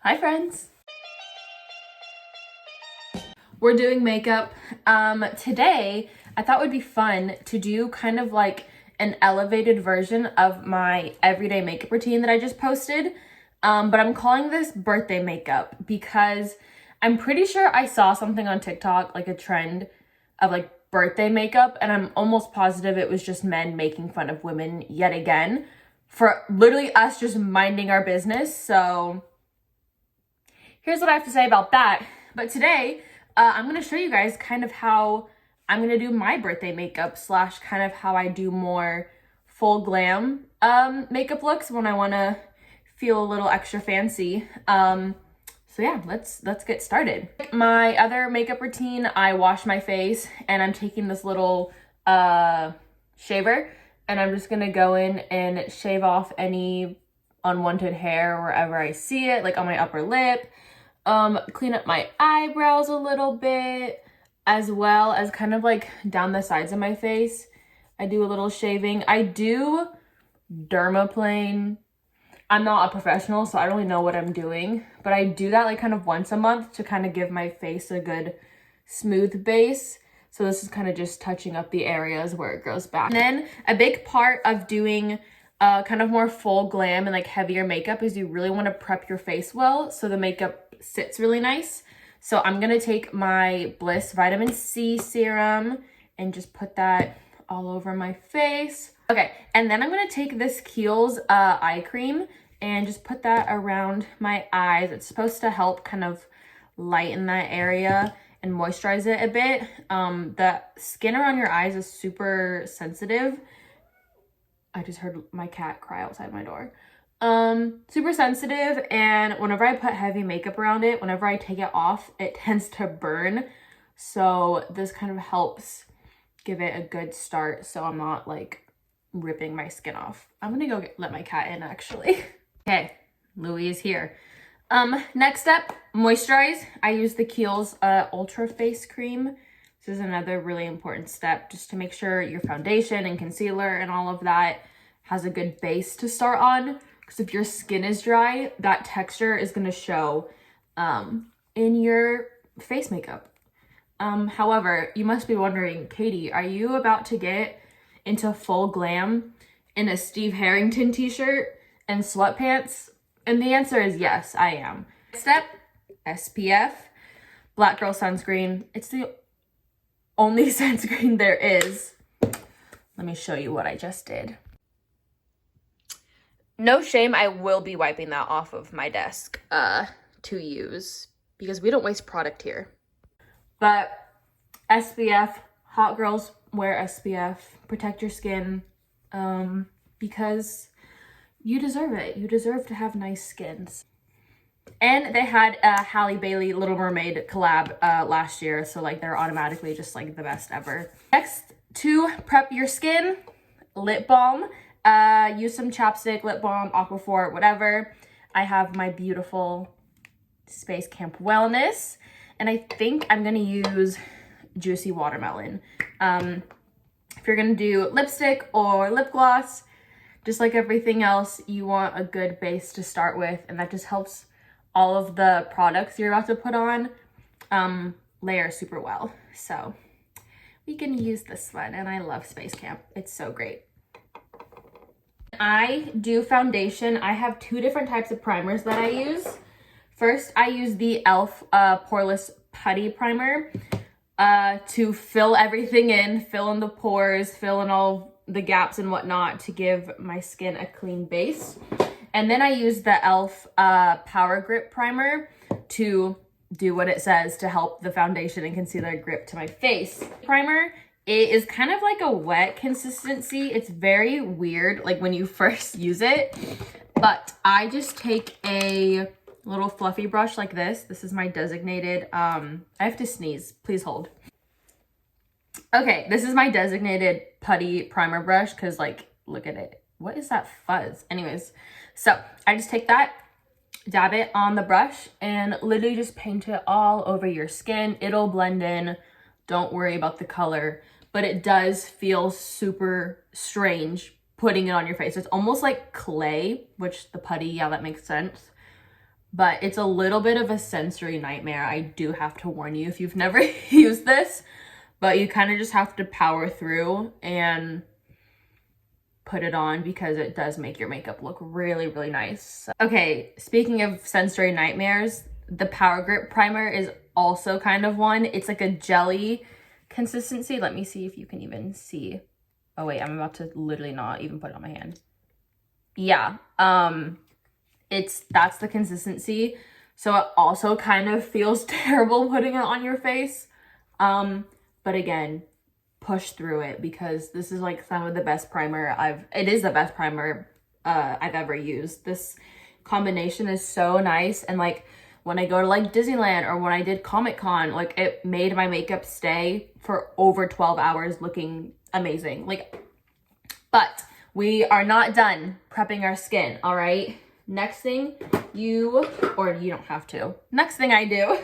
Hi friends! We're doing makeup. Today I thought it would be fun to do kind of like an elevated version of my everyday makeup routine that I just posted. But I'm calling this birthday makeup because I'm pretty sure I saw something on TikTok, like a trend of like birthday makeup, and I'm almost positive it was just men making fun of women yet again for literally us just minding our business. So here's what I have to say about that. But today, I'm going to show you guys kind of how I'm going to do my birthday makeup slash kind of how I do more full glam makeup looks when I want to feel a little extra fancy. So yeah, let's get started. My other makeup routine, I wash my face and I'm taking this little shaver and I'm just going to go in and shave off any unwanted hair wherever I see it, like on my upper lip. Clean up my eyebrows a little bit, as well as kind of like down the sides of my face. I do a little shaving. I do dermaplane. I'm not a professional, so I don't really know what I'm doing, but I do that like kind of once a month to kind of give my face a good smooth base. So this is kind of just touching up the areas where it grows back. And then a big part of doing kind of more full glam and like heavier makeup is you really want to prep your face well so the makeup sits really nice. So I'm gonna take my Bliss vitamin C serum and just put that all over my face. Okay, and then I'm gonna take this Kiehl's eye cream and just put that around my eyes. It's supposed to help kind of lighten that area and moisturize it a bit. The skin around your eyes is super sensitive. I just heard my cat cry outside my door. Super sensitive, and whenever I put heavy makeup around it, whenever I take it off, it tends to burn. So this kind of helps give it a good start so I'm not like ripping my skin off. I'm gonna go let my cat in actually. Okay, Louie is here. Next step, moisturize. I use the Kiehl's Ultra Face Cream. This is another really important step just to make sure your foundation and concealer and all of that has a good base to start on. Because if your skin is dry, that texture is going to show in your face makeup. However, you must be wondering, Katie, are you about to get into full glam in a Steve Harrington t-shirt and sweatpants? And the answer is yes, I am. Next step, SPF, Black Girl Sunscreen. It's the only sunscreen there is. Let me show you what I just did. No shame, I will be wiping that off of my desk to use because we don't waste product here. But SPF, hot girls wear SPF, protect your skin because you deserve it. You deserve to have nice skins. And they had a Halle Bailey Little Mermaid collab last year, so like they're automatically just like the best ever. Next, to prep your skin, lip balm. Use some chapstick, lip balm, Aquaphor, whatever. I have my beautiful Space Camp Wellness, and I think I'm gonna use Juicy Watermelon. If you're gonna do lipstick or lip gloss, just like everything else, you want a good base to start with, and that just helps all of the products you're about to put on layer super well. So we can use this one, and I love Space Camp. It's so great. I do foundation. I have two different types of primers that I use. First, I use the e.l.f. Poreless Putty Primer to fill everything in, fill in the pores, fill in all the gaps and whatnot to give my skin a clean base. And then I use the e.l.f. Power Grip Primer to do what it says to help the foundation and concealer grip to my face. Primer, it is kind of like a wet consistency. It's very weird, like when you first use it, but I just take a little fluffy brush like this. This is my designated, I have to sneeze, please hold. Okay, this is my designated putty primer brush because like, look at it. What is that fuzz? Anyways, so I just take that, dab it on the brush, and literally just paint it all over your skin. It'll blend in. Don't worry about the color, but it does feel super strange putting it on your face. It's almost like clay, which the putty, yeah, that makes sense. but it's a little bit of a sensory nightmare. I do have to warn you if you've never used this, but you kind of just have to power through and put it on because it does make your makeup look really, really nice. Okay, speaking of sensory nightmares, the Power Grip Primer is also kind of one. It's like a jelly consistency. Let me see if you can even see. Oh wait, I'm about to literally not even put it on my hand. Yeah, that's the consistency. So it also kind of feels terrible putting it on your face. But again, push through it because this is like some of the best primer it is the best primer I've ever used. This combination is so nice, and like when I go to like Disneyland or when I did Comic-Con, like it made my makeup stay for over 12 hours looking amazing. Like, but we are not done prepping our skin, all right? Next thing you don't have to. Next thing I do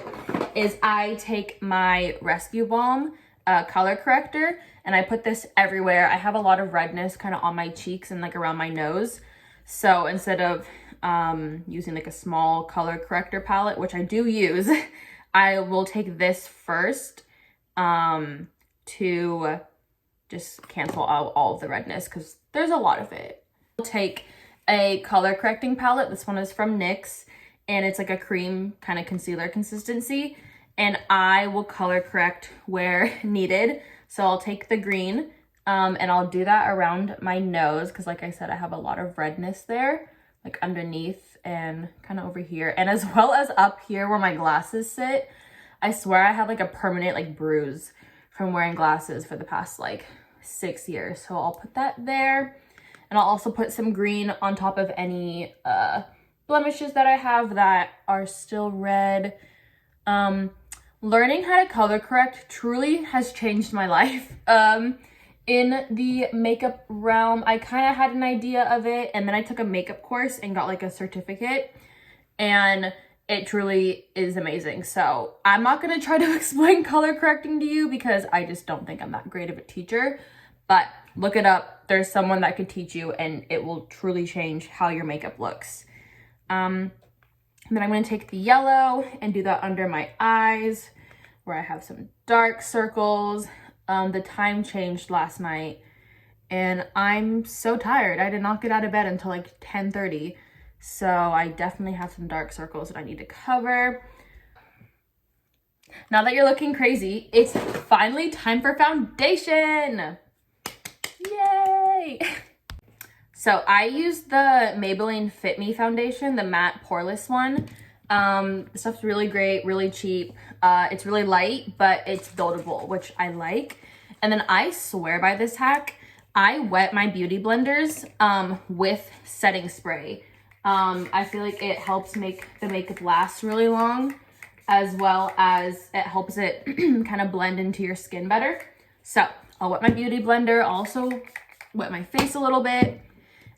is I take my Rescue Balm color corrector and I put this everywhere. I have a lot of redness kind of on my cheeks and like around my nose. So instead of using like a small color corrector palette, which I do use, I will take this first to just cancel out all of the redness because there's a lot of it. I'll take a color correcting palette. This one is from NYX and it's like a cream kind of concealer consistency, and I will color correct where needed. So I'll take the green and I'll do that around my nose because like I said, I have a lot of redness there, like underneath and kind of over here, and as well as up here where my glasses sit. I swear I have like a permanent like bruise from wearing glasses for the past like 6 years. So I'll put that there, and I'll also put some green on top of any blemishes that I have that are still red. Learning how to color correct truly has changed my life. In the makeup realm, I kind of had an idea of it, and then I took a makeup course and got like a certificate, and it truly is amazing. So I'm not going to try to explain color correcting to you because I just don't think I'm that great of a teacher, but look it up. There's someone that could teach you and it will truly change how your makeup looks. And then I'm going to take the yellow and do that under my eyes where I have some dark circles. The time changed last night and I'm so tired. I did not get out of bed until like 10:30. So I definitely have some dark circles that I need to cover. Now that you're looking crazy, it's finally time for foundation. Yay! So I use the Maybelline Fit Me foundation, the matte poreless one. This stuff's really great, really cheap. It's really light, but it's buildable, which I like. And then I swear by this hack. I wet my beauty blenders with setting spray. I feel like it helps make the makeup last really long, as well as it helps it kind of blend into your skin better. So I'll wet my beauty blender, also wet my face a little bit,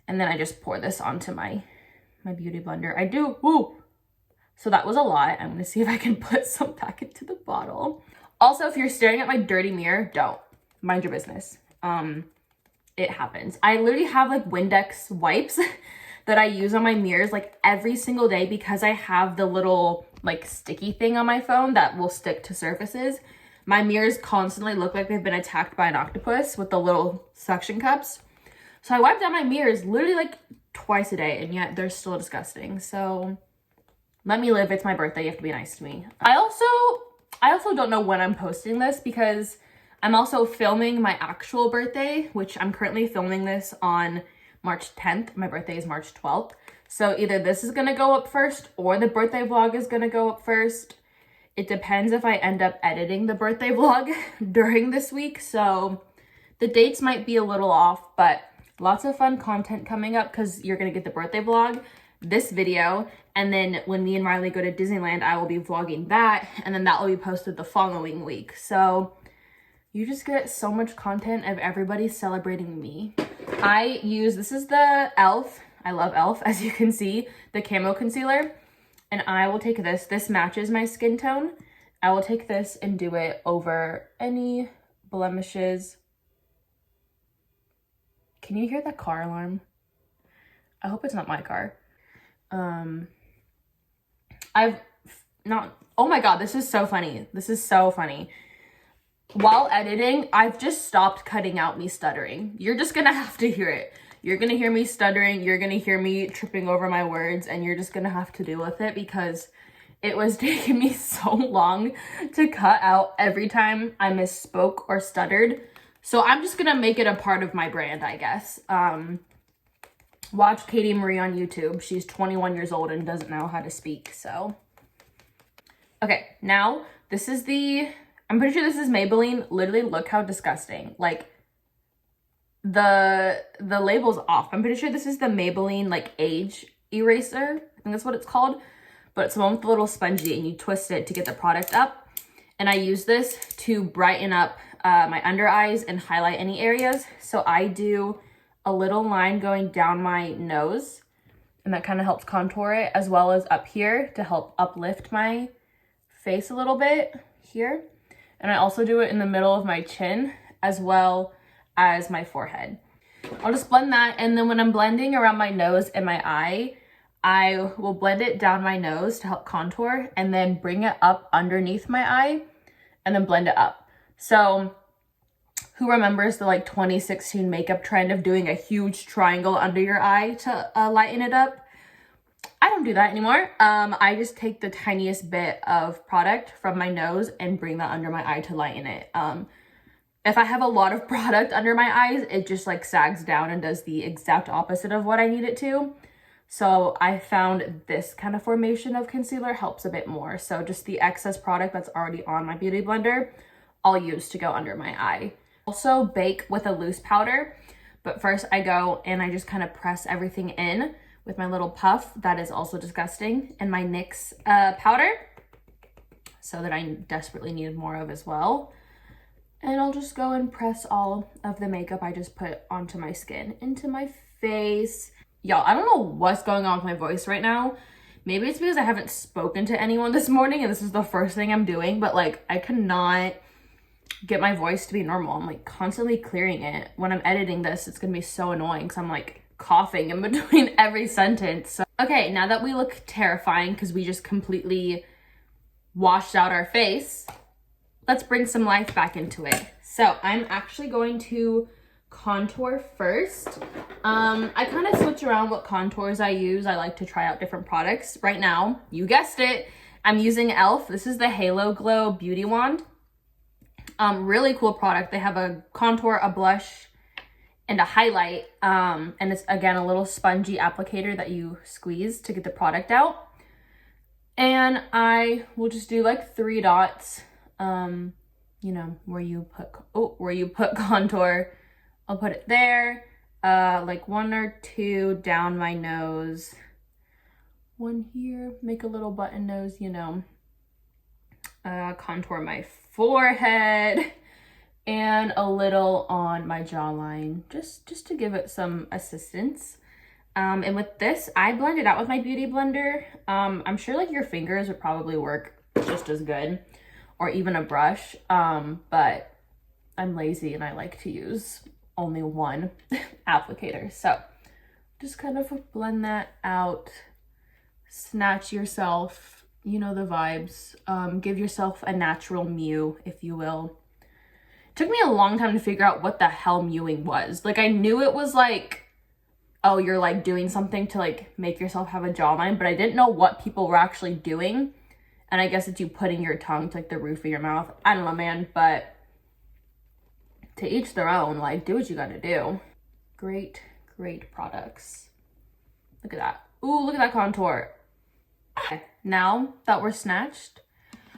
and then I just pour this onto my beauty blender. So that was a lot. I'm gonna see if I can put some back into the bottle. Also, if you're staring at my dirty mirror, don't. Mind your business. It happens. I literally have like Windex wipes that I use on my mirrors like every single day because I have the little like sticky thing on my phone that will stick to surfaces. My mirrors constantly look like they've been attacked by an octopus with the little suction cups. So I wipe down my mirrors literally like twice a day, and yet they're still disgusting. So let me live. It's my birthday. You have to be nice to me. I also don't know when I'm posting this because I'm also filming my actual birthday, which I'm currently filming this on March 10th. My birthday is March 12th. So either this is going to go up first or the birthday vlog is going to go up first. It depends if I end up editing the birthday vlog during this week. So the dates might be a little off, but lots of fun content coming up because you're going to get the birthday vlog, this video, and then when me and Riley go to Disneyland, I will be vlogging that, and then that will be posted the following week. So you just get so much content of everybody celebrating me. This is the e.l.f. I love e.l.f. as you can see, the camo concealer. And I will take this. This matches my skin tone. I will take this and do it over any blemishes. Can you hear that car alarm? I hope it's not my car. I've not, oh my God, this is so funny. This is so funny. While editing, I've just stopped cutting out me stuttering. You're just gonna have to hear it. You're gonna hear me stuttering. You're gonna hear me tripping over my words, and you're just gonna have to deal with it because it was taking me so long to cut out every time I misspoke or stuttered. So I'm just gonna make it a part of my brand, I guess. Watch kttmariee on YouTube. She's 21 years old and doesn't know how to speak, so. Okay, now this is I'm pretty sure this is Maybelline. Literally, look how disgusting. Like, the label's off. I'm pretty sure this is the Maybelline, like, age eraser. I think that's what it's called. But it's the one with the little spongy, and you twist it to get the product up. And I use this to brighten up my under eyes and highlight any areas. So I do a little line going down my nose, and that kind of helps contour it, as well as up here to help uplift my face a little bit here. And I also do it in the middle of my chin as well as my forehead. I'll just blend that, and then when I'm blending around my nose and my eye, I will blend it down my nose to help contour, and then bring it up underneath my eye and then blend it up. So who remembers the like 2016 makeup trend of doing a huge triangle under your eye to lighten it up? I don't do that anymore. I just take the tiniest bit of product from my nose and bring that under my eye to lighten it. If I have a lot of product under my eyes, it just like sags down and does the exact opposite of what I need it to. So I found this kind of formation of concealer helps a bit more. So just the excess product that's already on my beauty blender, I'll use to go under my eye. Also bake with a loose powder, but first I go and I just kind of press everything in with my little puff. That is also disgusting. And my NYX powder, so that I desperately needed more of as well. And I'll just go and press all of the makeup I just put onto my skin, into my face. Y'all, I don't know what's going on with my voice right now. Maybe it's because I haven't spoken to anyone this morning and this is the first thing I'm doing, but like I cannot get my voice to be normal. I'm like constantly clearing it. When I'm editing this, it's gonna be so annoying because I'm like coughing in between every sentence. So, okay, now that we look terrifying because we just completely washed out our face, let's bring some life back into it. So I'm actually going to contour first. I kind of switch around what contours I use. I like to try out different products. Right now, you guessed it, I'm using e.l.f. This is the Halo Glow Beauty Wand. Really cool product. They have a contour, a blush, and a highlight. And it's, again, a little spongy applicator that you squeeze to get the product out. And I will just do like 3 dots, you know, where you put contour. I'll put it there, like 1 or 2 down my nose. 1 here, make a little button nose, you know. Contour my forehead and a little on my jawline, just to give it some assistance. And with this, I blend it out with my beauty blender. I'm sure like your fingers would probably work just as good, or even a brush, but I'm lazy and I like to use only one applicator. So just kind of blend that out, snatch yourself, you know the vibes, give yourself a natural mew, if you will. It took me a long time to figure out what the hell mewing was. Like I knew it was like, oh, you're like doing something to like make yourself have a jawline, but I didn't know what people were actually doing. And I guess it's you putting your tongue to like the roof of your mouth. I don't know, man, but to each their own, like, do what you gotta do. Great, great products. Look at that. Ooh, look at that contour. Okay, now that we're snatched,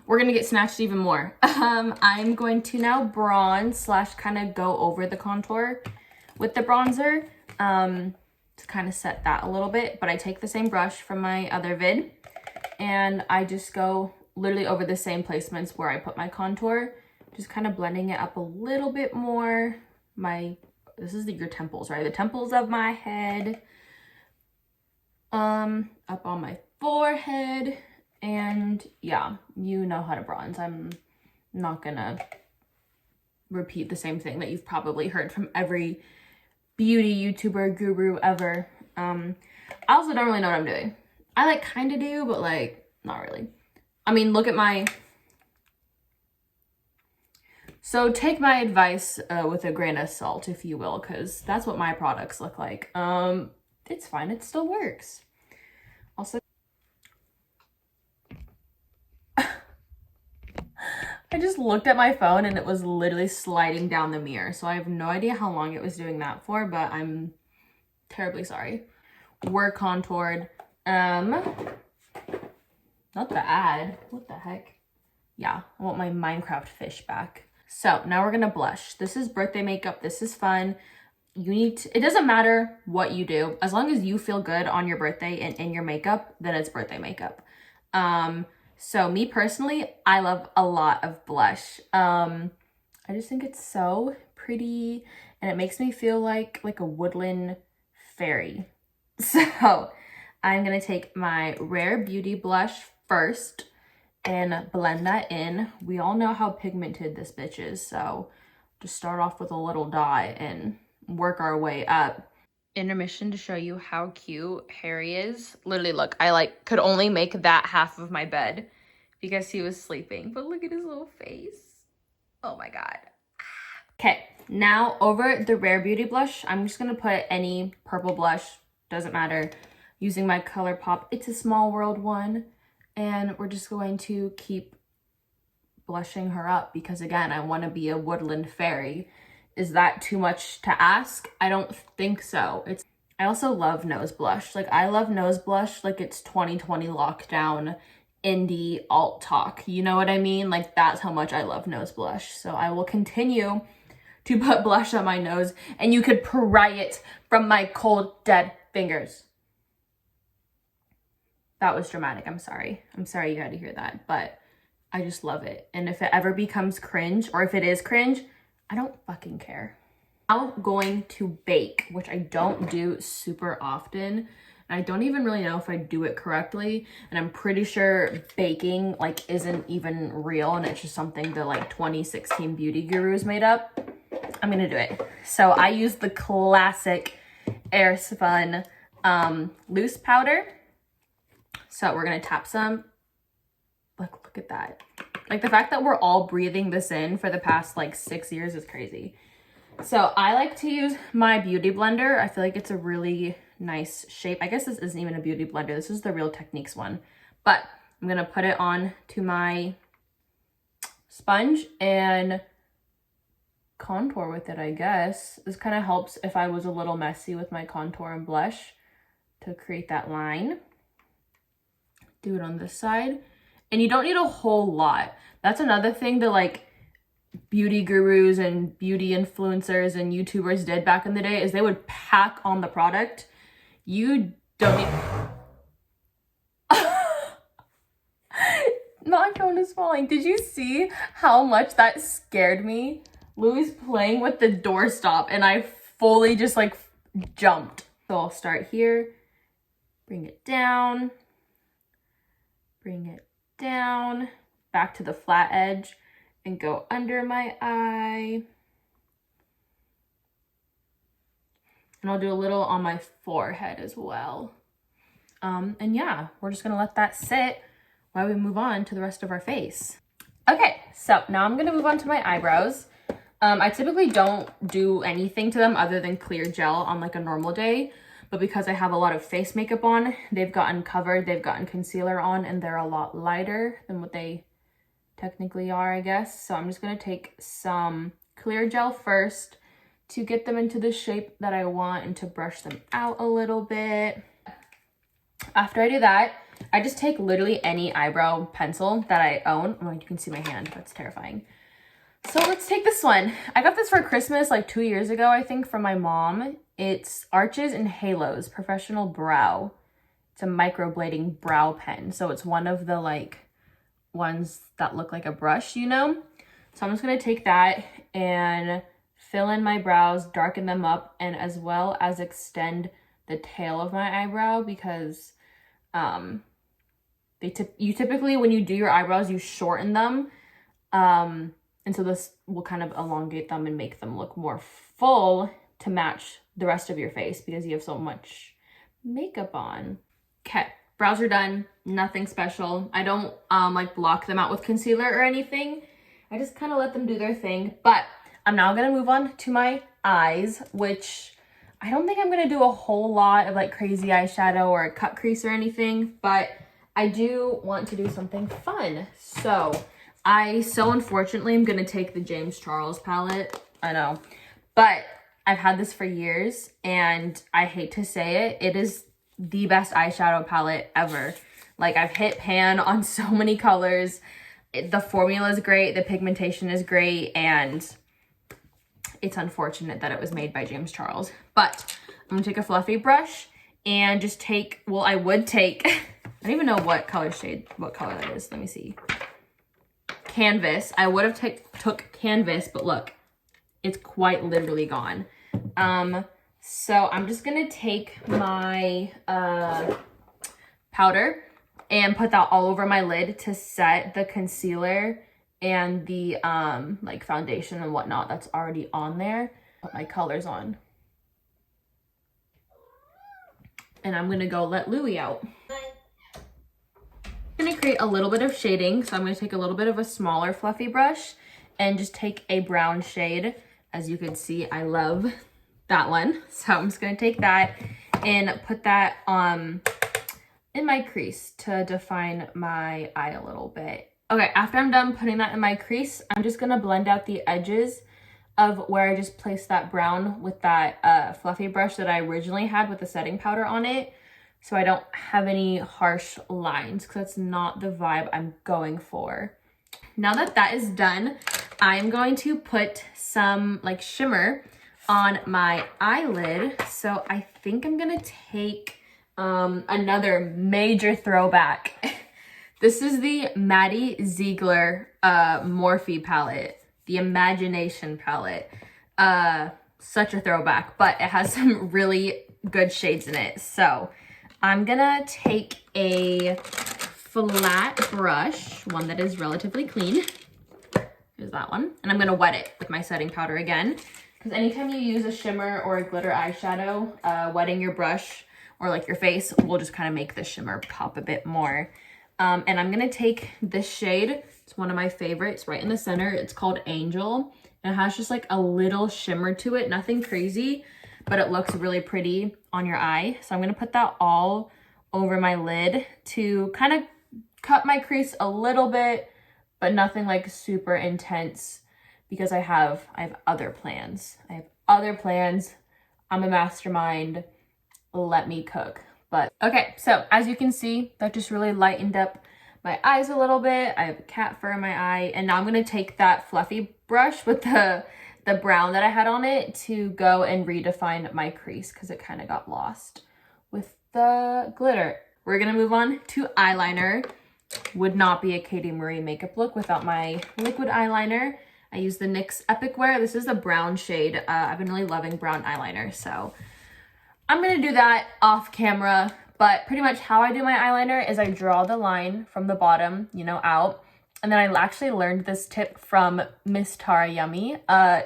we're gonna get snatched even more. I'm going to now bronze slash kind of go over the contour with the bronzer to kind of set that a little bit. But I take the same brush from my other vid and I just go literally over the same placements where I put my contour, just kind of blending it up a little bit more. This is your temples, right? The temples of my head, up on my forehead, and yeah, you know how to bronze. I'm not gonna repeat the same thing that you've probably heard from every beauty YouTuber guru ever. I also don't really know what I'm doing. I like kind of do, but like not really. I mean, look at my... So take my advice with a grain of salt, if you will, because that's what my products look like. It's fine. It still works. Also, I just looked at my phone and it was literally sliding down the mirror. So I have no idea how long it was doing that for, but I'm terribly sorry. We're contoured. Not the ad. What the heck? Yeah, I want my Minecraft fish back. So now we're gonna blush. This is birthday makeup. This is fun. You need to, it doesn't matter what you do. As long as you feel good on your birthday and in your makeup, then it's birthday makeup. So me personally, I love a lot of blush. I just think it's so pretty and it makes me feel like a woodland fairy. So I'm gonna take my Rare Beauty blush first and blend that in. We all know how pigmented this bitch is, so just start off with a little dot and work our way up. Intermission to show you how cute Harry is. Literally, look, I could only make that half of my bed because he was sleeping, but look at his little face. Oh my God. Okay, now over the Rare Beauty blush, I'm just gonna put any purple blush, doesn't matter, using my ColourPop It's a Small World one. And we're just going to keep blushing her up because, again, I want to be a woodland fairy. Is that too much to ask? I don't think so. I also love nose blush. I love nose blush like it's 2020 lockdown indie alt talk. You know what I mean? That's how much I love nose blush. So I will continue to put blush on my nose and you could pry it from my cold, dead fingers. That was dramatic. I'm sorry. I'm sorry you had to hear that, but I just love it. And if it ever becomes cringe, or if it is cringe, I don't fucking care. Now going to bake, which I don't do super often. And I don't even really know if I do it correctly. And I'm pretty sure baking isn't even real and it's just something the 2016 beauty gurus made up. I'm gonna do it. So I use the classic Airspun loose powder. So we're gonna tap some. Look at that. The fact that we're all breathing this in for the past 6 years is crazy. So I like to use my beauty blender. I feel like it's a really nice shape. I guess this isn't even a beauty blender. This is the Real Techniques one. But I'm gonna put it on to my sponge and contour with it, I guess. This kind of helps if I was a little messy with my contour and blush to create that line. Do it on this side. And you don't need a whole lot. That's another thing that beauty gurus and beauty influencers and YouTubers did back in the day is they would pack on the product. You don't need... My phone is falling. Did you see how much that scared me? Louis playing with the doorstop and I fully just jumped. So I'll start here, bring it down, bring it down, back to the flat edge and go under my eye. And I'll do a little on my forehead as well. And yeah, we're just gonna let that sit while we move on to the rest of our face. Okay, so now I'm gonna move on to my eyebrows. I typically don't do anything to them other than clear gel on a normal day, but because I have a lot of face makeup on, they've gotten covered, they've gotten concealer on, and they're a lot lighter than what they technically are, I guess. So I'm just gonna take some clear gel first to get them into the shape that I want and to brush them out a little bit. After I do that, I just take literally any eyebrow pencil that I own. Oh, you can see my hand, that's terrifying. So let's take this one. I got this for Christmas 2 years ago, I think, from my mom. It's Arches and Halos Professional Brow. It's a microblading brow pen. So it's one of the ones that look like a brush, you know? So I'm just gonna take that and fill in my brows, darken them up, and as well as extend the tail of my eyebrow because you typically, when you do your eyebrows, you shorten them. And so this will kind of elongate them and make them look more full to match the rest of your face because you have so much makeup on. Okay, brows are done, nothing special. I don't like block them out with concealer or anything. I just kind of let them do their thing. But I'm now gonna move on to my eyes, which I don't think I'm gonna do a whole lot of like crazy eyeshadow or a cut crease or anything, but I do want to do something fun. So I unfortunately am gonna take the James Charles palette. I know, but I've had this for years and I hate to say it, it is the best eyeshadow palette ever. Like, I've hit pan on so many colors. The formula is great, the pigmentation is great, and it's unfortunate that it was made by James Charles. But I'm gonna take a fluffy brush and just take, well, I would take, I don't even know what color that is. Let me see. Canvas. I would have took canvas, but look, it's quite literally gone. So I'm just gonna take my powder and put that all over my lid to set the concealer and the like foundation and whatnot that's already on there. Put my colors on. And I'm gonna go let Louie out. I'm gonna create a little bit of shading, so I'm gonna take a little bit of a smaller fluffy brush and just take a brown shade. As you can see, I love that one. So I'm just gonna take that and put that in my crease to define my eye a little bit. Okay, after I'm done putting that in my crease, I'm just gonna blend out the edges of where I just placed that brown with that fluffy brush that I originally had with the setting powder on it, so I don't have any harsh lines, because that's not the vibe I'm going for. Now that that is done, I'm going to put some like shimmer on my eyelid. So I think I'm gonna take another major throwback. This is the Maddie Ziegler Morphe palette, the Imagination palette. Such a throwback, but it has some really good shades in it. So I'm gonna take a flat brush, one that is relatively clean. Here's that one. And I'm gonna wet it with my setting powder again. Because anytime you use a shimmer or a glitter eyeshadow, wetting your brush or like your face will just kind of make the shimmer pop a bit more. And I'm gonna take this shade. It's one of my favorites, right in the center. It's called Angel. And it has just like a little shimmer to it, nothing crazy, but it looks really pretty on your eye. So I'm gonna put that all over my lid to kind of cut my crease a little bit, but nothing like super intense, because I have other plans. I'm a mastermind. Let me cook. But okay, so as you can see, that just really lightened up my eyes a little bit. I have cat fur in my eye, and now I'm gonna take that fluffy brush with the brown that I had on it to go and redefine my crease, because it kind of got lost with the glitter. We're gonna move on to eyeliner. Would not be a kttmariee makeup look without my liquid eyeliner. I use the NYX Epic Wear. This is a brown shade. I've been really loving brown eyeliner, so I'm gonna do that off camera. But pretty much how I do my eyeliner is I draw the line from the bottom, you know, out. And then I actually learned this tip from Miss Tara Yummy.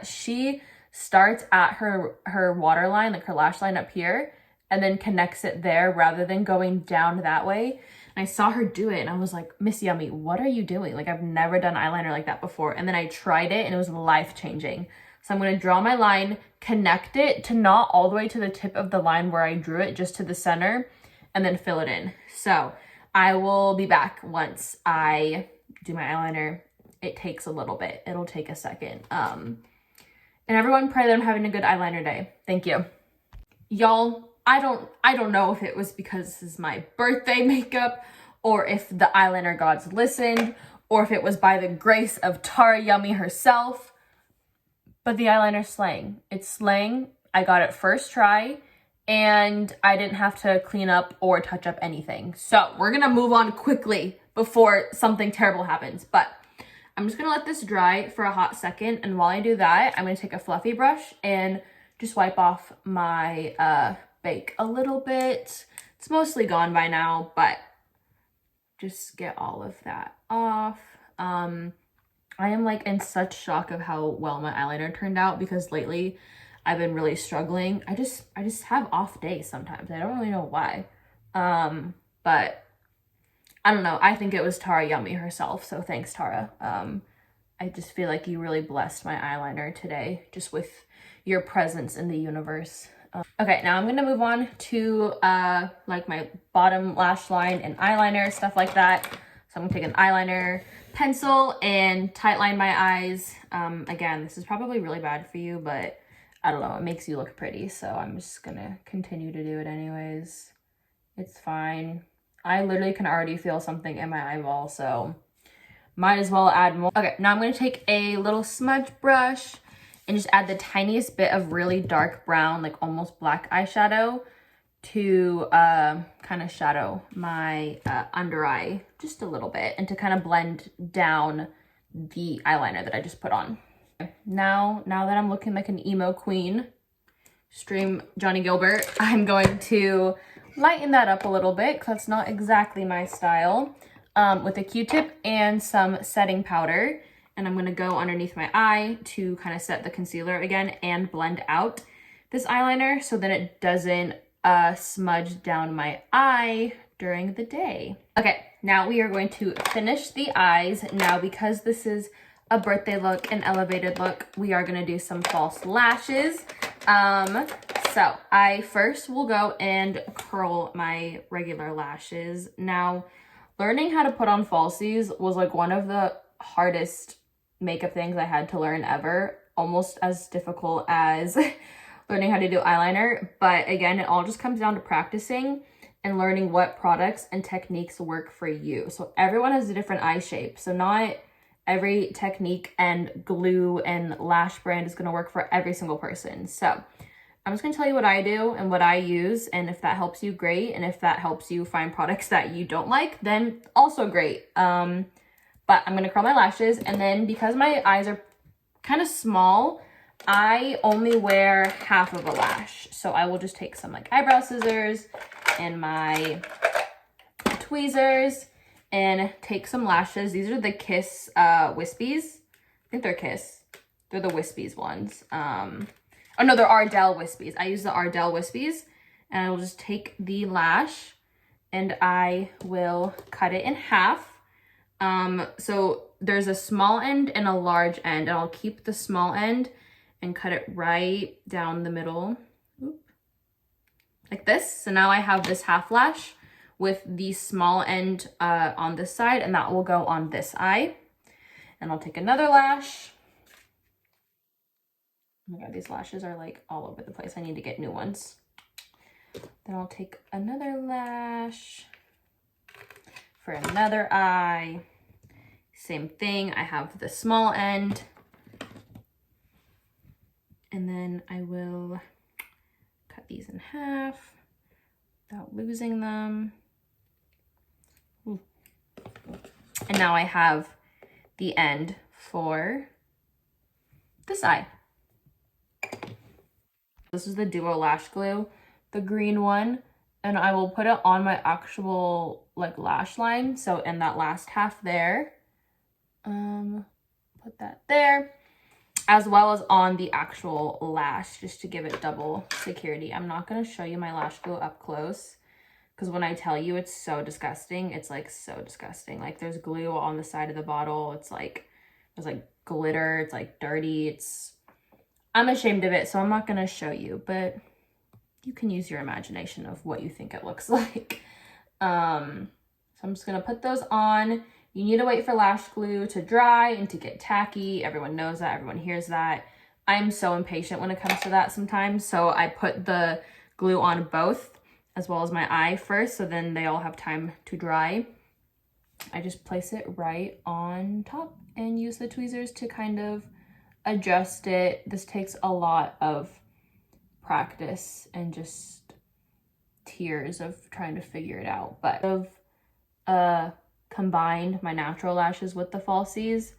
She starts at her waterline, like her lash line up here, and then connects it there rather than going down that way. And I saw her do it and I was like, Miss Yummy, what are you doing? Like, I've never done eyeliner like that before. And then I tried it and it was life-changing. So I'm gonna draw my line, connect it to not all the way to the tip of the line where I drew it, just to the center, and then fill it in. So I will be back once I do my eyeliner. It takes a little bit. It'll take a second. And everyone pray that I'm having a good eyeliner day. Thank you. Y'all, I don't know if it was because this is my birthday makeup, or if the eyeliner gods listened, or if it was by the grace of Tara Yummy herself, but the eyeliner's slaying. It's slaying. I got it first try, and I didn't have to clean up or touch up anything. So we're gonna move on quickly before something terrible happens. But I'm just gonna let this dry for a hot second, and while I do that, I'm gonna take a fluffy brush and just wipe off my bake a little bit. It's mostly gone by now, but just get all of that off. I am like in such shock of how well my eyeliner turned out, because lately I've been really struggling. I just have off days sometimes. I don't really know why. but I don't know. I think it was Tara Yummy herself, so thanks, Tara. I just feel like you really blessed my eyeliner today, just with your presence in the universe. Okay, now I'm gonna move on to like my bottom lash line and eyeliner, stuff like that. So I'm gonna take an eyeliner pencil and tightline my eyes. Again, this is probably really bad for you, but I don't know, it makes you look pretty, so I'm just gonna continue to do it anyways. It's fine. I literally can already feel something in my eyeball, so might as well add more. Okay, now I'm gonna take a little smudge brush and just add the tiniest bit of really dark brown, like almost black eyeshadow to kind of shadow my under eye just a little bit, and to kind of blend down the eyeliner that I just put on. Now that I'm looking like an emo queen, stream Johnny Gilbert, I'm going to lighten that up a little bit because that's not exactly my style, with a Q-tip and some setting powder. And I'm going to go underneath my eye to kind of set the concealer again and blend out this eyeliner so that it doesn't smudge down my eye during the day. Okay, now we are going to finish the eyes. Now, because this is a birthday look, an elevated look, we are going to do some false lashes. So I first will go and curl my regular lashes. Now, learning how to put on falsies was like one of the hardest makeup things I had to learn ever, almost as difficult as learning how to do eyeliner. But again, it all just comes down to practicing and learning what products and techniques work for you. So everyone has a different eye shape, so not every technique and glue and lash brand is going to work for every single person. So I'm just going to tell you what I do and what I use, and if that helps you, great. And if that helps you find products that you don't like, then also great. But I'm going to curl my lashes, and then because my eyes are kind of small, I only wear half of a lash. So I will just take some like eyebrow scissors and my tweezers and take some lashes. These are the Kiss Wispies. I think they're Kiss. They're the Wispies ones. Oh no, they're Ardell Wispies. I use the Ardell Wispies, and I will just take the lash and I will cut it in half. So there's a small end and a large end, and I'll keep the small end and cut it right down the middle. Oop. Like this. So now I have this half lash with the small end on this side, and that will go on this eye. And I'll take another lash. Oh my god, these lashes are like all over the place. I need to get new ones. Then I'll take another lash for another eye. Same thing, I have the small end. And then I will cut these in half without losing them. Ooh. And now I have the end for this eye. This is the Duo Lash Glue, the green one, and I will put it on my actual like lash line. So in that last half there, put that there, as well as on the actual lash, just to give it double security. I'm not going to show you my lash glue up close, because when I tell you it's so disgusting, it's like so disgusting. Like there's glue on the side of the bottle. It's like, there's like glitter. It's like dirty. I'm ashamed of it, so I'm not going to show you, but you can use your imagination of what you think it looks like. So I'm just going to put those on. You need to wait for lash glue to dry and to get tacky. Everyone knows that. Everyone hears that. I'm so impatient when it comes to that sometimes, so I put the glue on both as well as my eye first, so then they all have time to dry. I just place it right on top and use the tweezers to kind of adjust it. This takes a lot of practice and just tears of trying to figure it out, but I've combined my natural lashes with the falsies,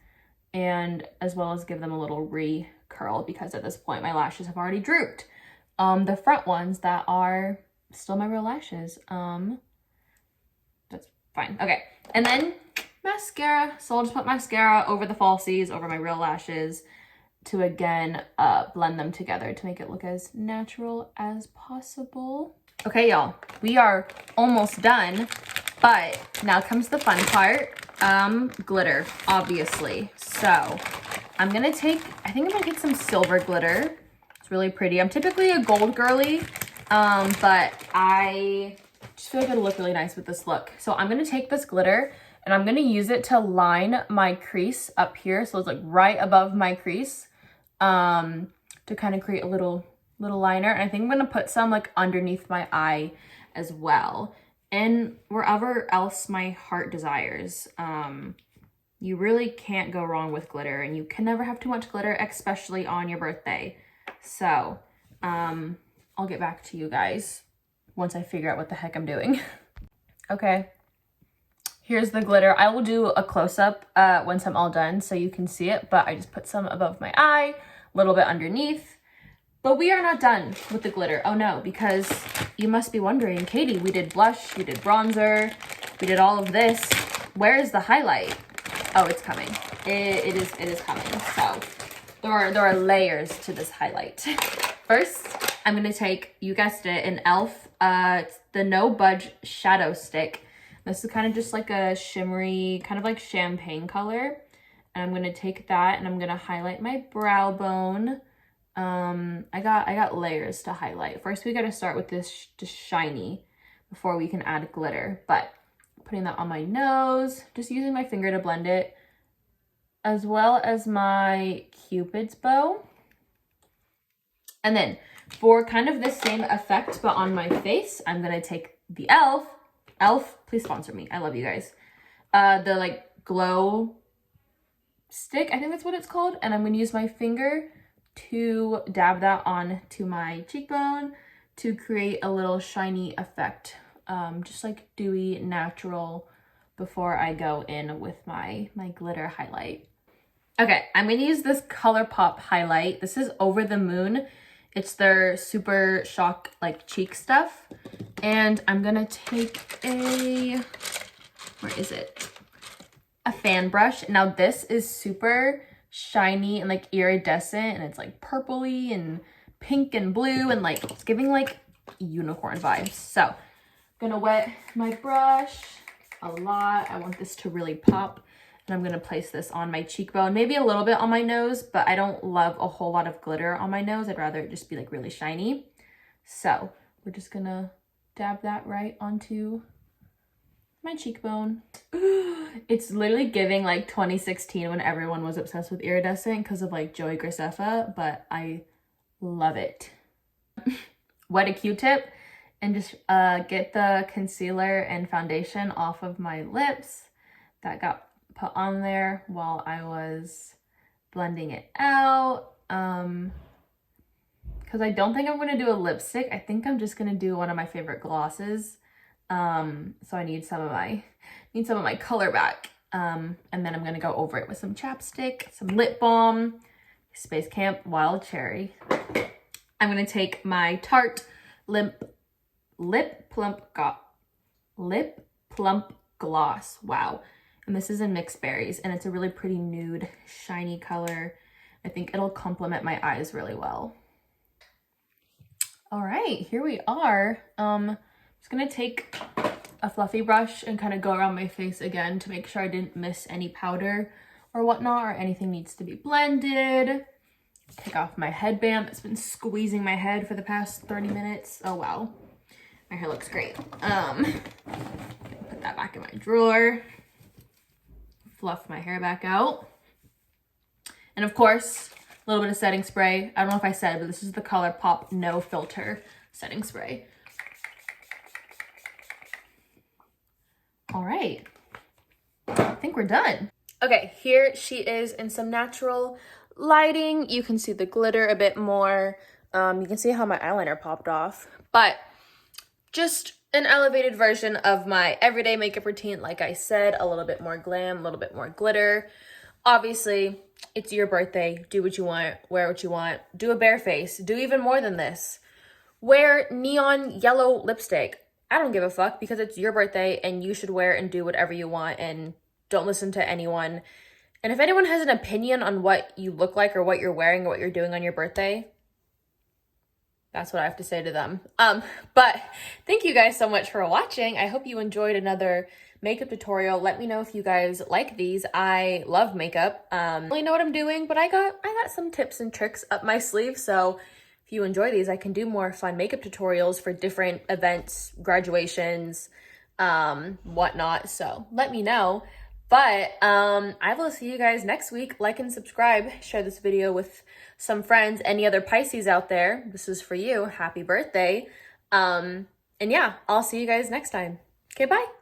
and as well as give them a little re-curl, because at this point my lashes have already drooped. The front ones that are still my real lashes, that's fine. Okay, and then mascara. So I'll just put mascara over the falsies, over my real lashes, to again blend them together to make it look as natural as possible. Okay, y'all, we are almost done. But now comes the fun part. Glitter, obviously. So I'm gonna take, I think I'm gonna take some silver glitter. It's really pretty. I'm typically a gold girly, but I just feel like it'll look really nice with this look. So I'm gonna take this glitter and I'm gonna use it to line my crease up here. So it's like right above my crease, to kind of create a little liner. And I think I'm gonna put some like underneath my eye as well. And wherever else my heart desires. You really can't go wrong with glitter, and you can never have too much glitter, especially on your birthday. So, I'll get back to you guys once I figure out what the heck I'm doing. Okay, here's the glitter. I will do a close-up once I'm all done so you can see it, but I just put some above my eye, a little bit underneath. But we are not done with the glitter. Oh no, because you must be wondering, Katie, we did blush, we did bronzer, we did all of this. Where is the highlight? Oh, it's coming. It is coming. So there are layers to this highlight. First, I'm gonna take, you guessed it, an e.l.f. The No Budge Shadow Stick. This is kind of just like a shimmery, kind of like champagne color. And I'm gonna take that and I'm gonna highlight my brow bone. I got layers to highlight. First, we gotta start with this just shiny before we can add glitter. But putting that on my nose, just using my finger to blend it, as well as my Cupid's bow. And then for kind of the same effect, but on my face, I'm gonna take the e.l.f., please sponsor me, I love you guys. The like glow stick, I think that's what it's called. And I'm gonna use my finger to dab that onto my cheekbone to create a little shiny effect. Just like dewy, natural, before I go in with my glitter highlight. Okay, I'm gonna use this ColourPop highlight. This is Over the Moon. It's their Super Shock like cheek stuff. And I'm gonna take where is it? A fan brush. Now this is super shiny and like iridescent, and it's like purpley and pink and blue, and like it's giving like unicorn vibes. So I'm gonna wet my brush a lot. I want this to really pop, and I'm gonna place this on my cheekbone, maybe a little bit on my nose, but I don't love a whole lot of glitter on my nose. I'd rather it just be like really shiny. So we're just gonna dab that right onto my cheekbone. It's literally giving like 2016 when everyone was obsessed with iridescent because of like Joey Graceffa, but I love it. Wet a Q-tip and just get the concealer and foundation off of my lips that got put on there while I was blending it out. Because I don't think I'm going to do a lipstick. I think I'm just going to do one of my favorite glosses. So I need some of my color back. And then I'm gonna go over it with some chapstick, some lip balm, Space Camp Wild Cherry. I'm gonna take my Tarte Lip Plump Gloss. Wow. And this is in Mixed Berries, and it's a really pretty nude, shiny color. I think it'll complement my eyes really well. All right, here we are. Just gonna take a fluffy brush and kind of go around my face again to make sure I didn't miss any powder or whatnot, or anything needs to be blended. Take off my headband that's been squeezing my head for the past 30 minutes. Oh wow, my hair looks great. Put that back in my drawer. Fluff my hair back out. And of course, a little bit of setting spray. I don't know if I said, but this is the ColourPop No Filter setting spray. All right, I think we're done. Okay, here she is in some natural lighting. You can see the glitter a bit more. You can see how my eyeliner popped off, but just an elevated version of my everyday makeup routine. Like I said, a little bit more glam, a little bit more glitter. Obviously, it's your birthday. Do what you want, wear what you want, do a bare face, do even more than this. Wear neon yellow lipstick. I don't give a fuck, because it's your birthday and you should wear and do whatever you want, and don't listen to anyone. And if anyone has an opinion on what you look like or what you're wearing or what you're doing on your birthday, That's what I have to say to them. But thank you guys so much for watching. I hope you enjoyed another makeup tutorial. Let me know if you guys like these. I love makeup. I don't really know what I'm doing, but I got some tips and tricks up my sleeve. So if you enjoy these, I can do more fun makeup tutorials for different events, graduations, whatnot. So let me know. But I will see you guys next week. Like and subscribe. Share this video with some friends. Any other Pisces out there, this is for you. Happy birthday. And yeah, I'll see you guys next time. Okay, bye.